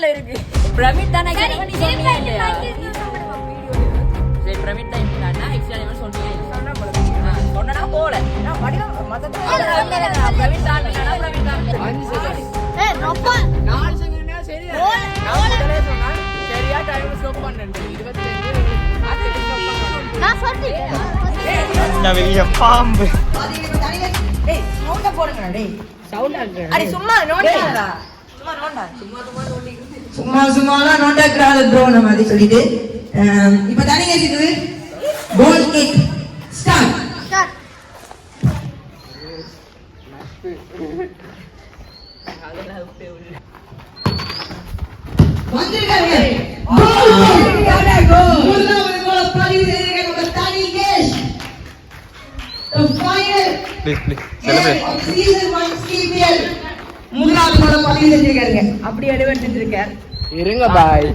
கைக்குள்ள இருக்கு. பிரமிட் தானே கேட்டவ நீ சொன்னீங்க இல்லையா? சரி பிரமிட் தான் இருந்தானா எக்ஸ்ட்ரா டைம் சொன்னீங்க. சொன்னடா போல. நான் படிடா மத்தத பிரமிட் தான் இல்லனா பிரமிட் தான். 5 செகண்ட். ஏய் ரொம்ப 4 செகண்ட்னா சரியா? நான் முதல்ல சொன்னா சரியா டைம் ஸ்டாப் பண்ணேன். 25 அது ஸ்டாப் பண்ணேன். நான் சொல்றேன். நான் வெளிய பாம்பு. டேய் சவுண்ட போடுங்கடா டேய். சவுண்ட் ஆகுது. அடி சும்மா நோண்டா. சும்மாலாம் நோண்டாக்குறாத ப்ரோ நம்ம அதை சொல்லிட்டு இப்போ தனிங்க இருக்குது கோல் கிக் ஸ்டார்ட் வந்திருக்காங்க கோல் முதலாவது கோல் பதிவு செய்திருக்காங்க நம்ம தனிகேஷ் the final please season 1 CPL முதலாவது கோல் பதிவு செஞ்சிருக்காங்க அப்படி அடிவெடுத்துட்டு இருக்கார் இருங்க பாய்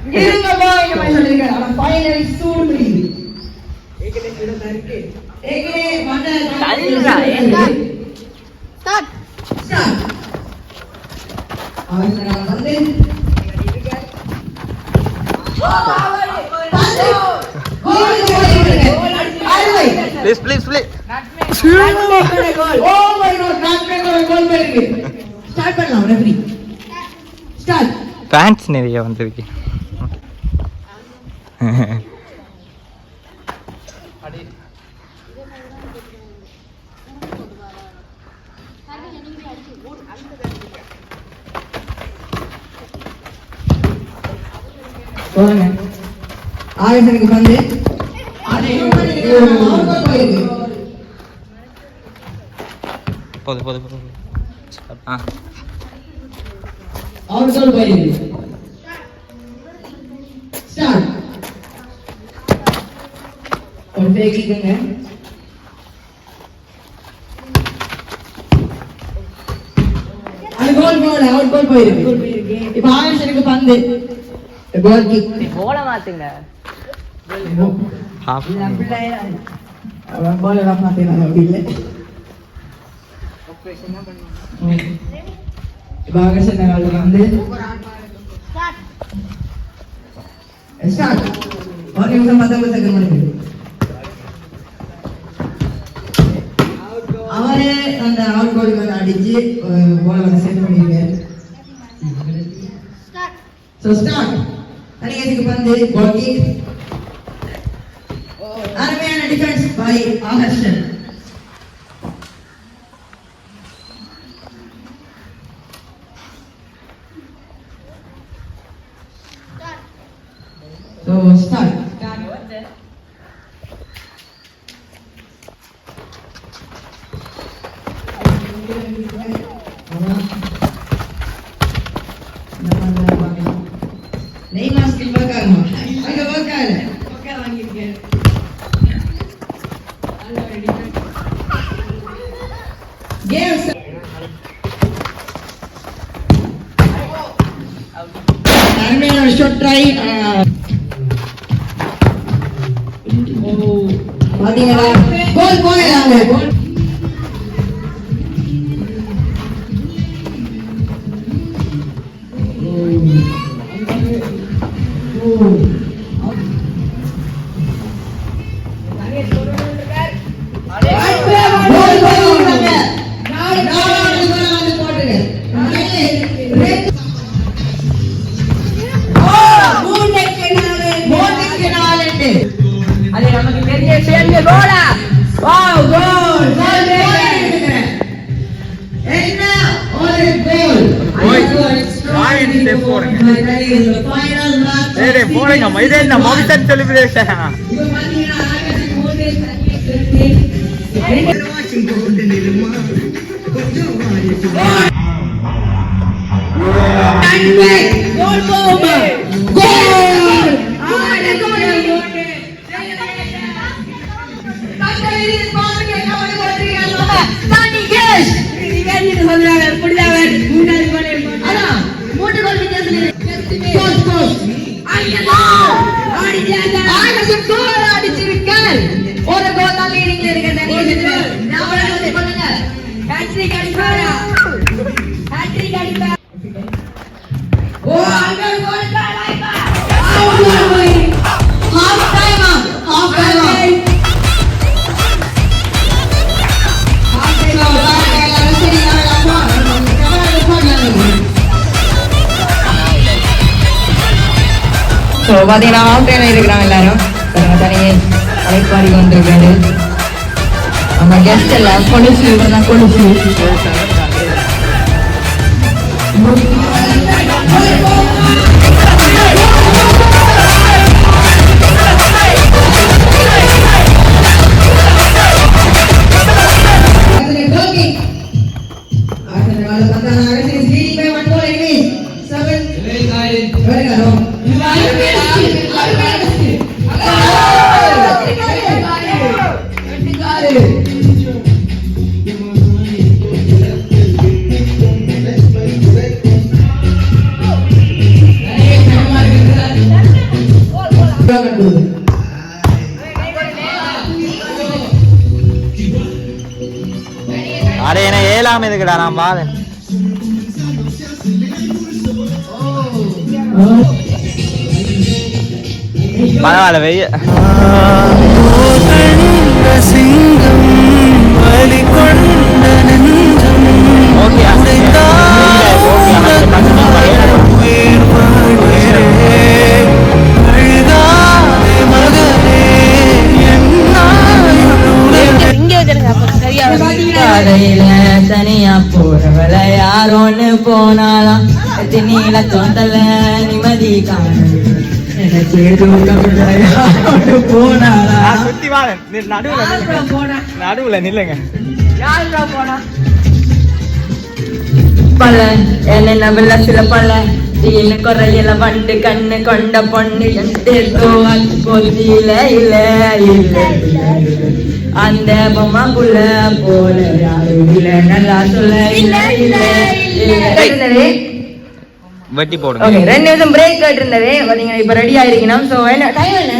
நம்ம சொல்லிருக்காங்க ஆனா ஃபைனல் சூடு முடியுது ஏகனே சுடதா இருக்கு ஏகனே மண்ட தள்ளுடா ஏண்டா ஸ்டார்ட் அவசர வந்து please oh my god நாட்மே கோல் போயிருக்கு ஸ்டார்ட் பண்ணலாம் ரெஃபரி ஸ்டார்ட் பேண்ட்ஸ் நிறைய வந்திருக்கு. போங்க ஆவேசனுக்கு வந்து போது அவர் சொல் போயிருக்கு ஸ்டார்ட் ஒரு பேக்கிங்க அது கோல் போயிருக்கு இப்ப ஆவேசனுக்கு பந்து கோல் கிக் போல மாத்துங்க ஹாஃப் அவன் பால் எல்லாம் மாத்தினாங்க அப்படி இல்லை இப்ப ஆவேசனுக்கு வந்து ஸ்டார்ட் ஒரு நிமிஷம் 19 செகண்ட் முடியுது அவரே அந்த அவுட் கோல் வந்து அடிச்சு போல வந்து செட் பண்ணிருக்காரு சோ ஸ்டார்ட் அணியத்துக்கு வந்து கோல் கிக் அருமையான defence by Akarshan so start Neymar skill பார்க்காம அங்க பார்க்காத பக்கா வாங்கிருக்கேன் கேம் அருமையான ஷாட் ட்ரை பாத்தீங்களா கோல் போயிடாங்க அது நமக்கு பெரிய சேர்ந்து கோலா வாவ் கோல் என்ன ஒரு கோல் பாயிண்ட் போறங்க ஏய் போறங்க மைதே என்ன மோகிதன் செலிப்ரேஷன் இது பாத்தீங்கன்னா ஆகாஷ் மோகேஷ் தனியே வாட்சிங் போட்டு நிலுமா கொஞ்சம் கோல் போமா கோல் ஆட கோல் தனிகேஷ் இவன் சொல்றாங்க புடிதாவர் முன்னாடி கோல் அத மூணு கோல் வித்தியாசம் கோல் கோல் ஐயோ அடிச்சாங்க ஆகாஷ் கோல் அடிச்சிருக்கார் ஒரு கோல் தான் லீடிங்ல இருக்கு தனிகேஷ் ஞாபகம் பண்ணுங்க ஹேட்ரிக் அடிப்பாரா ஹேட்ரிக் அடிப்பாரா ஓ அங்க கோல் ஸோ பார்த்தீங்கன்னா ஹாஃப் டைம் இருக்கிறாங்க எல்லாரும் தனியே அழைப்பாடி கொண்டிருக்காரு நம்ம கெஸ்ட் எல்லாம் கொலுசு இவர்தான் கொலுசு அடே என்ன ஏழாம் எதுக்குடா நான் பாரு பரவாயில்ல வெய்ய தனியா போறவள யாரோன்னு போனாலாம் நீல தோண்டல நிம்மதி நடுவுல நில்லுங்க பல என்ன வெள்ள சில பல தீனு குறையில வண்டு கண்ணு கொண்ட பொண்ணு இல்ல இல்ல இல்ல அந்த பொம்மாக்குள்ள போல யாரும் இல்ல நல்லா சொல்ல இல்ல இல்ல இல்ல வெட்டி போடுங்க ஓகே 2 நிமிஷம் பிரேக் கேட்டிருந்தவே பாத்தீங்க இப்ப ரெடி ஆயிருக்கீங்க சோ என்ன டைம் என்ன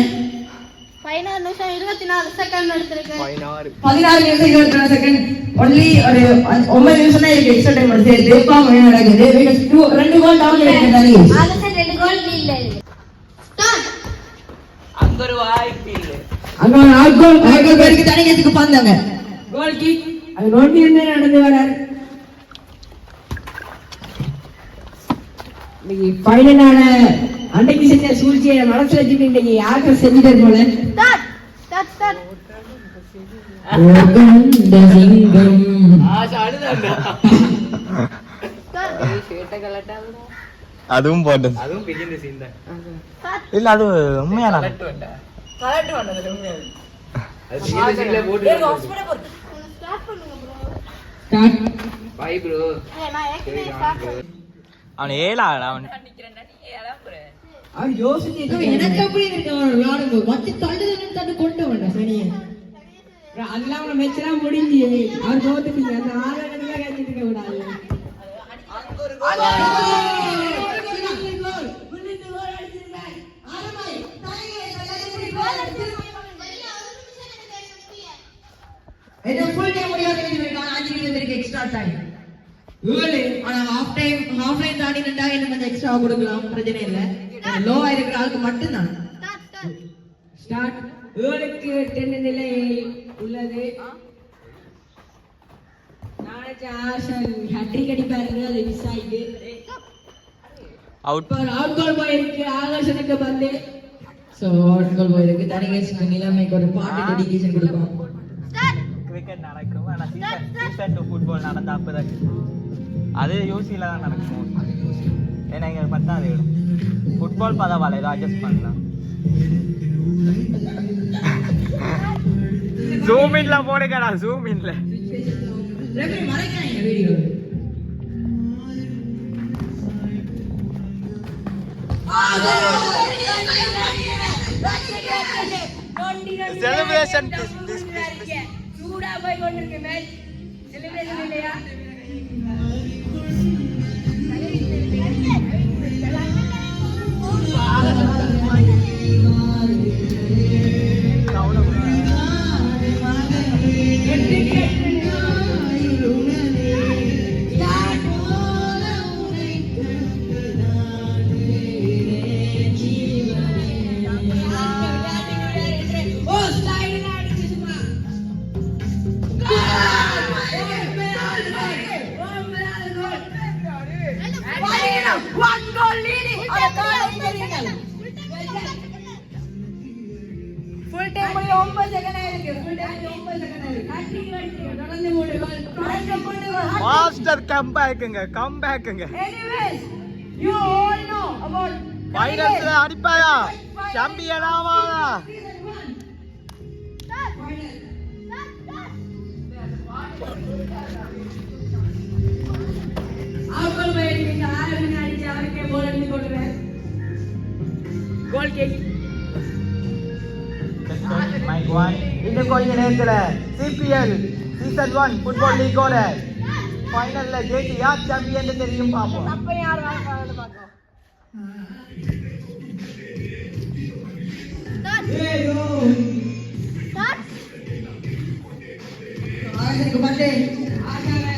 16 நிமிஷம் 24 செகண்ட் எடுத்துருக்கேன் 16 நிமிஷம் 24 செகண்ட் ஒன்லி ஒரு 9 நிமிஷம் தான் இருக்கு எக்ஸ்ட்ரா டைம் எடுத்து தேப்பாம என்ன நடக்குது 2 கோல் டவுன் இருக்கு தானே ஆல்ரெடி 2 கோல் இல்ல ஸ்டார்ட் அங்க ஒரு வாய்ப்பு இல்ல அங்க ஒரு ஆல்கோல் பேருக்கு தனி கேத்துக்கு பாந்தாங்க கோல் கிக் அது நோட்டி என்ன நடந்து வராரு இன்னைக்கு ஃபைனலான அன்னைக்கு செஞ்ச சூழ்ச்சியை மனசுல வச்சுட்டு இன்னைக்கு யாருக்கு செஞ்சுட்டு போல ஸ்டார்ட் ஸ்டார்ட் ஸ்டார்ட் அதுவும் போட்டு அதுவும் பிகின் சீன் தான் இல்ல அது உண்மையான கலட்டு வந்தது உண்மையா அது பிகின் சீன்ல போட்டு ஸ்டார்ட் பண்ணுங்க ப்ரோ ஸ்டார்ட் பை ப்ரோ நான் ஏற்கனவே ஸ்டார்ட் பண்ணேன் அவன் ஏழாடா அவன் அவன் யோசிச்சு எனக்கு அப்படி இருக்கு அவன் விளையாடுங்க மத்தி தள்ளுதல் தட்டு கொண்டு வேண்டாம் சனியே அதெல்லாம் அவனை மெச்சலாம் முடிஞ்சு அவர் தோத்துட்டீங்க அந்த 6 கணக்குல கேட்டுட்டு இருக்க கூடாது ஃபுல் டைம் முடியாது 5 நிமிஷம் இருக்கு எக்ஸ்ட்ரா டைம் ஆனா ஹாஃப் டைம் தாண்டி நின்றா என்ன கொஞ்சம் எக்ஸ்ட்ரா கொடுக்கலாம் பிரச்சனை இல்ல லோவா இருக்கிற ஆளுக்கு மட்டும் தான் ஸ்டார்ட் ஏழுக்கு 10 நிலை உள்ளது நாளைக்கு ஆசன் ஹேட்ரிக் அடிப்பாரு அது மிஸ் ஆயிட்டு அவுட் அவுட் கோல் போயிருக்கு ஆகாஷனுக்கு பந்து சோ அவுட் கோல் போயிருக்கு தனிகேஷுக்கு நிலைமைக்கு ஒரு பாட்டு டெடிகேஷன் கொடுப்போம் கிரிக்கெட் நடக்கும் ஆனா சீசன் 2 ஃபுட்பால் நடந்தா அப்பதான் அது யூசில தான் நடக்கும் ஏன்னா இங்க பத்தாது விடும் ஃபுட்பால் பரவாயில்ல ஏதோ அட்ஜஸ்ட் பண்ணலாம் ஜூம் இன்ல போடுங்கடா ஜூம் இன்ல ரெஃபரி மறைக்காங்க வீடியோ celebration சூடா போய் கொண்டிருக்கு மேட்ச் செலிப்ரேஷன் இல்லையா ஃபுல் டைம் முடிய 9 செகண்ட் ஆயிருக்கு. ஃபுல் டைம் 9 செகண்ட் ஆயிருக்கு. தொடர்ந்து 3 கோல். தொடர்ந்து 3 கோல். மாஸ்டர் கம்பேக்குங்க. Anyways, you all know about ஃபைனல்ஸ்ல அடிப்பாயா? சாம்பியன் ஆவாயா? அவர்கள் வேண்டிய ஆரம்பிங்க அடிச்சு அவருக்கே கோல் அடிச்சு கொடுக்கிறேன். கோல் கேக். மைக் 1 இந்த கொஞ்ச நேரத்துல CPL சீசன் 1 ஃபுட்பால் லீகோட ஃபைனல்ல ஜெயிச்சு யார் சாம்பியன் தெரியும் பாப்போம். அப்ப யார் வாங்குறாங்கன்னு பாப்போம். ஆளுக்கு பட்டே ஆகாவே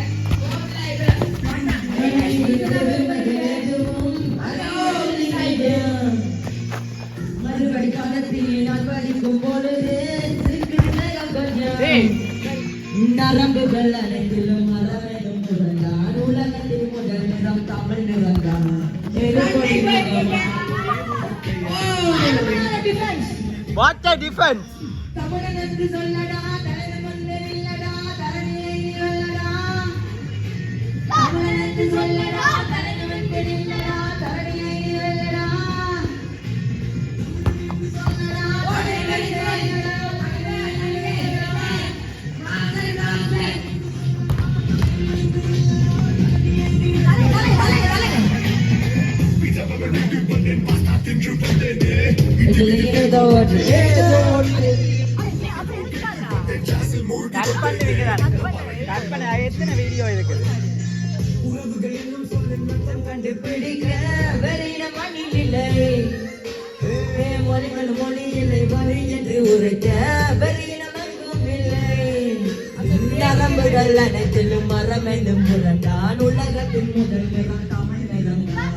மறுபடி காலத்தில் நான் படிக்கும் பொழுது நரம்புகள் அனைத்திலும் மரவேடும் முதல்தான் உலகத்தில் முதல் நிறம் தமிழ் நிறந்தான். What a defence. தமிழன் என்று சொல்லடா தலைவன் வந்து இல்லடா தரணியை நீவல்லடா. தமிழன் என்று சொல்லடா தலைவன் வந்து இல்லடா தரணியை நீவல்லடா. சொல்லடா ஓடேடி சொல்லடா எத்தனை வீடியோ இருக்குது? கண்டுபிடிக்க வெளியிட மண்ணில் இல்லை. மொழிகள் மொழி இல்லை வரி என்று உரைக்க வெளியிடம் எங்கும் இல்லை. நரம்புகள் அனைத்திலும் மரம் என்னும் புலந்தான் உலகத்தின் முதல் நிறம் தமிழ் நிறந்தான்.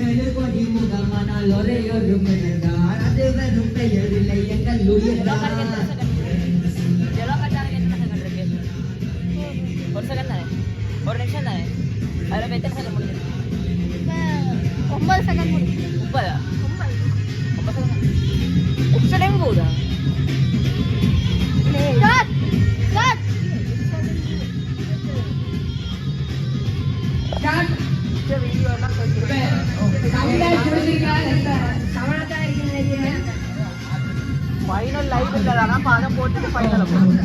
7 கோடி முகமானால் ஒரே ஒரு மிளந்தான். அது வெறும் பெயர் இல்லை எங்கள் உயிர்தான். ஒரு செகண்ட் தானே, ஒரு நிமிஷம் தானே, அதில் எத்தனை செகண்ட் முடிஞ்சது? 9 செகண்ட் முடியும். 30 செகண்ட். உச்சடையும் போகுதா? ஃபைனல் லைவ் இல்லதானா படம் போட்டுட்டு ஃபைனல் போடுங்க.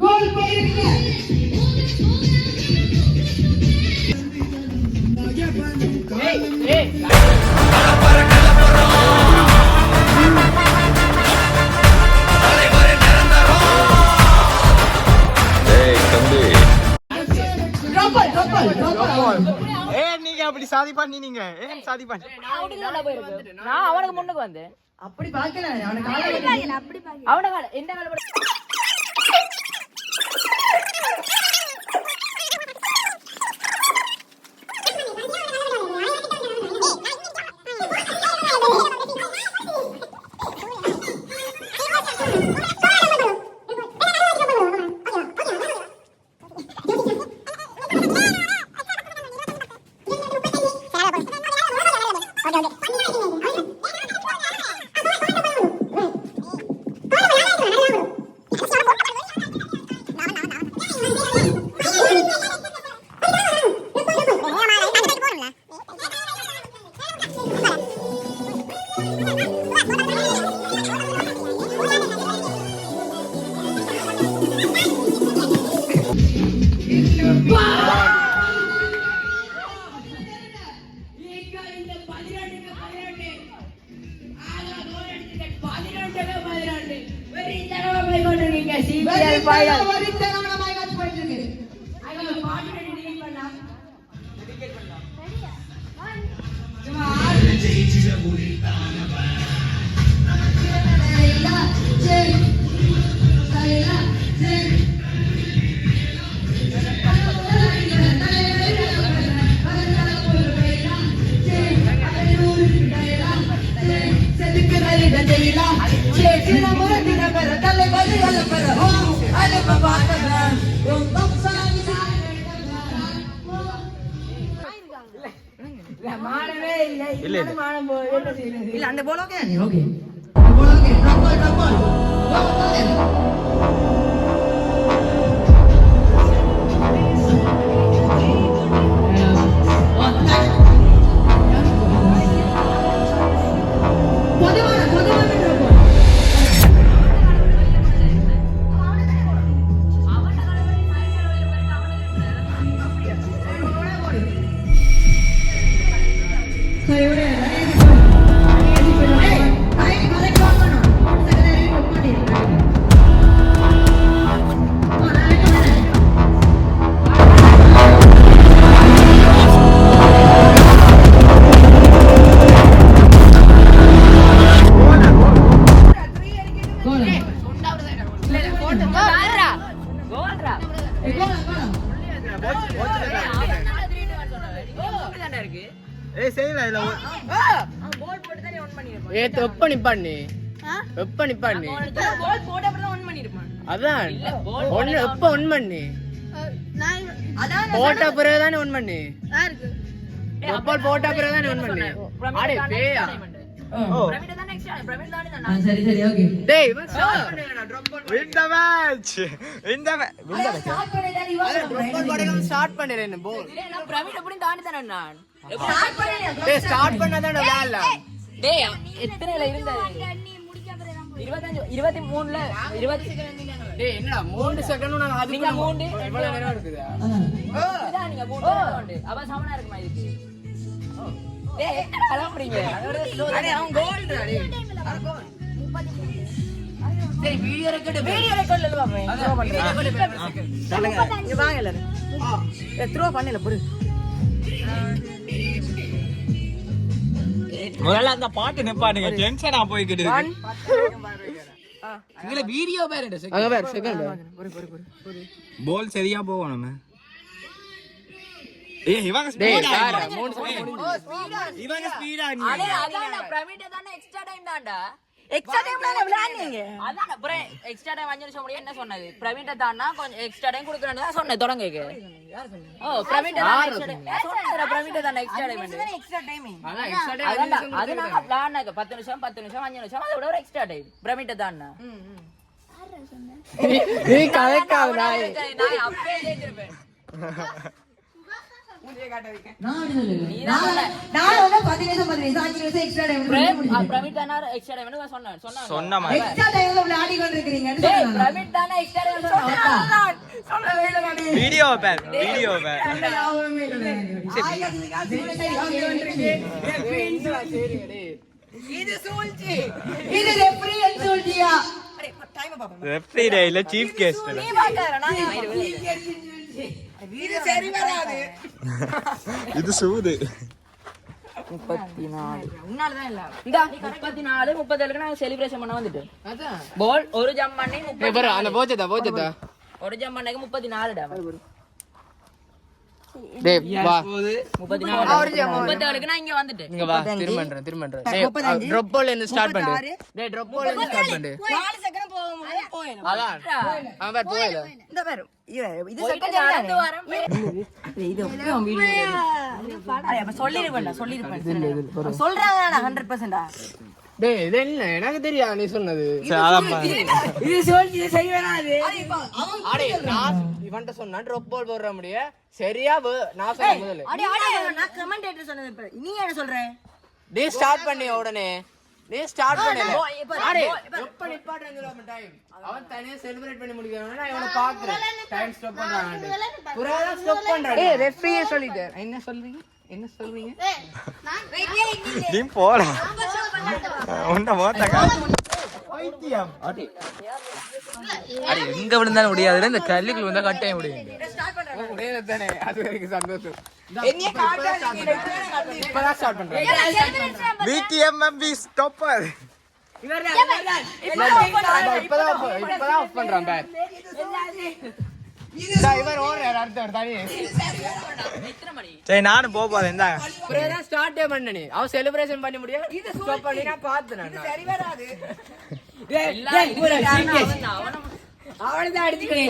கோல் போயிருக்கீங்க. நீங்க அப்படி சாதி பண்ணி நீங்க ஏன் சாதி பண்ணி நான் அவனுக்கு முன்னுக்கு வந்தேன். அப்படி பார்க்கல அவனுக்கு அவன கால எந்த கால இல்ல அந்த போல ஓகே ஓகே போல ஓகே ட்ராப் பால் எப்ப நிப்பாண்ணி எப்ப நிப்பாண்ணி அதான் ஒண்ணு எப்ப ஒன் பண்ணி போட்ட பிறகுதானே ஒன் பண்ணி போட்ட பிறகுதானே ஒன் பண்ணி அடே பேயா சரி சரி ஓகே டேய் இந்த மேட்ச் ஸ்டார்ட் பண்ணிரேன் போல் நான் பிரமிட் எப்படி தாண்டி தானே நான் ஸ்டார்ட் பண்ணாதான் விளையாடலாம் டேய் எத்தனைல இருந்தது 25 23ல 20 டேய் என்னடா 3 செகண்ட் நான் அது நீங்க 3 எவ்வளவு நேரம் இருக்குதா இதான் நீங்க 3 அவன் சமனா இருக்குமா இதுக்கு டேய் என்ன கலப்புறீங்க அடே அவன் கோல் டேய் சரி வீடியோ ரெக்கார்ட்ல பாப்பேன் த்ரோ பண்றேன் சொல்லுங்க இங்க வாங்க எல்லாரும் த்ரோ பண்ணல புடி முதல்ல அந்த பாட்டு நிப்பானுங்க டென்ஷனா போய்க்கிட்டு இங்க வீடியோ பேர் அங்க பேர் செகண்ட் பால் சரியா போகணும் ஏய் இவங்க ஸ்பீடா இவங்க ஸ்பீடா அடே அதான்டா பிரமிட் தான எக்ஸ்ட்ரா டைம் தான்டா எக்ஸ்ட்ரா டைம்ல விளையாடுனீங்க அதான் அப்புறம் எக்ஸ்ட்ரா டைம் 5 நிமிஷம் முடிய என்ன சொன்னது பிரவீன்ட்ட தான்னா கொஞ்சம் எக்ஸ்ட்ரா டைம் கொடுக்கறேன்னு தான் சொன்னேன் தொடங்கக்கு ஓ பிரவீன்ட்ட தான் எக்ஸ்ட்ரா டைம் சொன்னேன் பிரவீன்ட்ட தான் எக்ஸ்ட்ரா டைம் எக்ஸ்ட்ரா டைம் அதான் எக்ஸ்ட்ரா டைம் அது நான் விளையாடுனது 10 நிமிஷம் 5 நிமிஷம் அதை விட ஒரு எக்ஸ்ட்ரா டைம் பிரவீன்ட்ட தான்னா நீ கலக்காத நாய் நான் அப்பவே கேக்குறேன் நான் வந்து 10 நிமிஷம் 5 நிமிஷம் எக்ஸ்ட்ரா டைம் பிரவீன் தானா எக்ஸ்ட்ரா டைம் சொன்னேன் சொன்ன மாதிரி எக்ஸ்ட்ரா டைம்ல விளையாடி கொண்டிருக்கீங்க டேய் பிரவீன் தானா எக்ஸ்ட்ரா டைம் சொன்னேன் வீடியோ பேர் வீடியோ பேர் இது சூழ்ச்சி இது ரெஃபரி சூழ்ச்சியா ரெஃப்ரி டே இல்ல சீஃப் கெஸ்ட் நீ பாக்கற நான் இது சரி வராது இது சூது 34 உன்னாலதான் இல்ல இந்த 34 37க்கு நான் செலிப்ரேஷன் பண்ண வந்துட்டு அதான் பால் ஒரு ஜம்ப் பண்ணி 30 பாரு அந்த போச்சதா ஒரு ஜம்ப் பண்ணி 34 டா டேய் வா 37க்கு நான் இங்க வந்துட்டேன் இங்க வா திரும்பன்றேன் டேய் drop ball இருந்து ஸ்டார்ட் பண்ணு டேய் drop ball இருந்து ஸ்டார்ட் பண்ணு 4 செகண்ட் போயிடும் அதான் அவன் பேர் போயல இந்த பாரு இது போயிட்டு நடந்து வரேன் இது அப்படியே வீடியோ அப்ப சொல்லிருப்பேன் சொல்றாங்க 100% டேய் இது என்ன எனக்கு தெரியாது நீ சொன்னது இது சொல்லி இது சரி வராது அடே நான் இவன்ட்ட சொன்னா drop ball போடுற முடிய சரியா நான் சொன்ன முதல்ல நான் கமெண்டேட்டர் சொன்னது இப்ப நீ என்ன சொல்ற டேய் ஸ்டார்ட் பண்ணி உடனே டேய் ஸ்டார்ட் பண்ணு அடே ரொம்ப இம்பார்ட்டன்ட் இல்ல டைம் அவன் தனியா செலிப்ரேட் பண்ணி முடிக்கறானே நான் இவனை பாக்குறேன் டைம் ஸ்டாப் பண்றானே புராதா ஸ்டாப் பண்றானே ஏய் ரெஃப்ரியே சொல்லிட்டார் என்ன சொல்றீங்க நீ போடா உன்ன மோத்தக்கா பைத்தியம் அடே எங்க விழுந்தாலும் முடியாது இந்த கல்லுக்குள்ள வந்தா கட்டே முடியும் முடியல தானே அது வரைக்கும் சந்தோஷம் என்னைய காட்டாதீங்க இப்பதான் ஸ்டார்ட் பண்றேன் விடிஎம்எம்பி ஸ்டாப்பர் இப்பதான் ஆஃப் பண்றான் பேர் இவர் ஓடுறாரு அடுத்த தனி சரி நானும் போறேன் இந்தாங்க இப்பதான் ஸ்டார்ட்டே பண்ணனே அவ செலிப்ரேஷன் பண்ணி முடிய ஸ்டாப் பண்ணி நான் பார்த்தேன் நான் சரி வராது அவனதான் அடிச்சுக்கிறேன்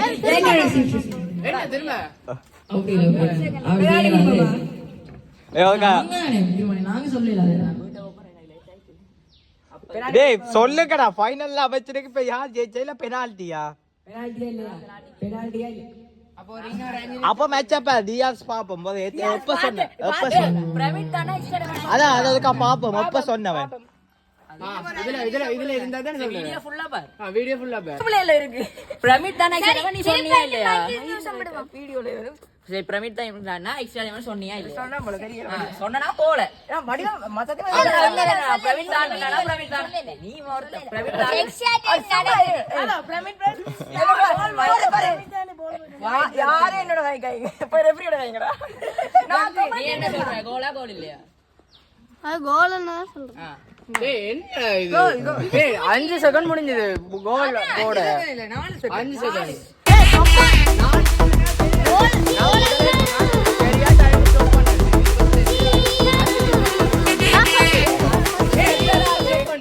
என்ன திரும்ப டேய் சொல்லுங்கடா ஃபைனல்ல வச்சிருக்கு இப்ப யார் ஜெயிச்சா பெனால்ட்டியா அப்ப மேட்ச் அப்ப டிஆர்ஸ் பாப்போம் போது எப்ப சொன்னேன் பிரவீன் தானா எக்ஸ்ட்ரா டைம் அதான் அதுக்கா பாப்போம் எப்ப சொன்னவன் இதுல இருந்தா தான் வீடியோ ஃபுல்லா பாரு வீடியோ ஃபுல்லா பாரு டிஸ்ப்ளேல இருக்கு பிரமிட் தான எக்ஸ்ட்ரா நீ சொன்னியா இல்லையா வீடியோல சரி பிரமிட் தான் இருந்தானா எக்ஸ்ட்ரா டைம் சொன்னியா இல்ல சொன்னா போல தெரியல சொன்னனா போல வடிவ மத்ததே பிரமிட் தானா பிரமிட் தான நீ ஒருத்த பிரமிட் தான எக்ஸ்ட்ரா டைம் பிரமிட் யாரே என்னோட கை இப்ப ரெஃப்ரியோட கைங்கடா நீ என்ன சொல்ற கோலா கோல் இல்லையா அது கோல்னா சொல்றேன் டேய் என்ன இது டேய் 5 செகண்ட் முடிஞ்சது கோல் போட 5 செகண்ட் கோல்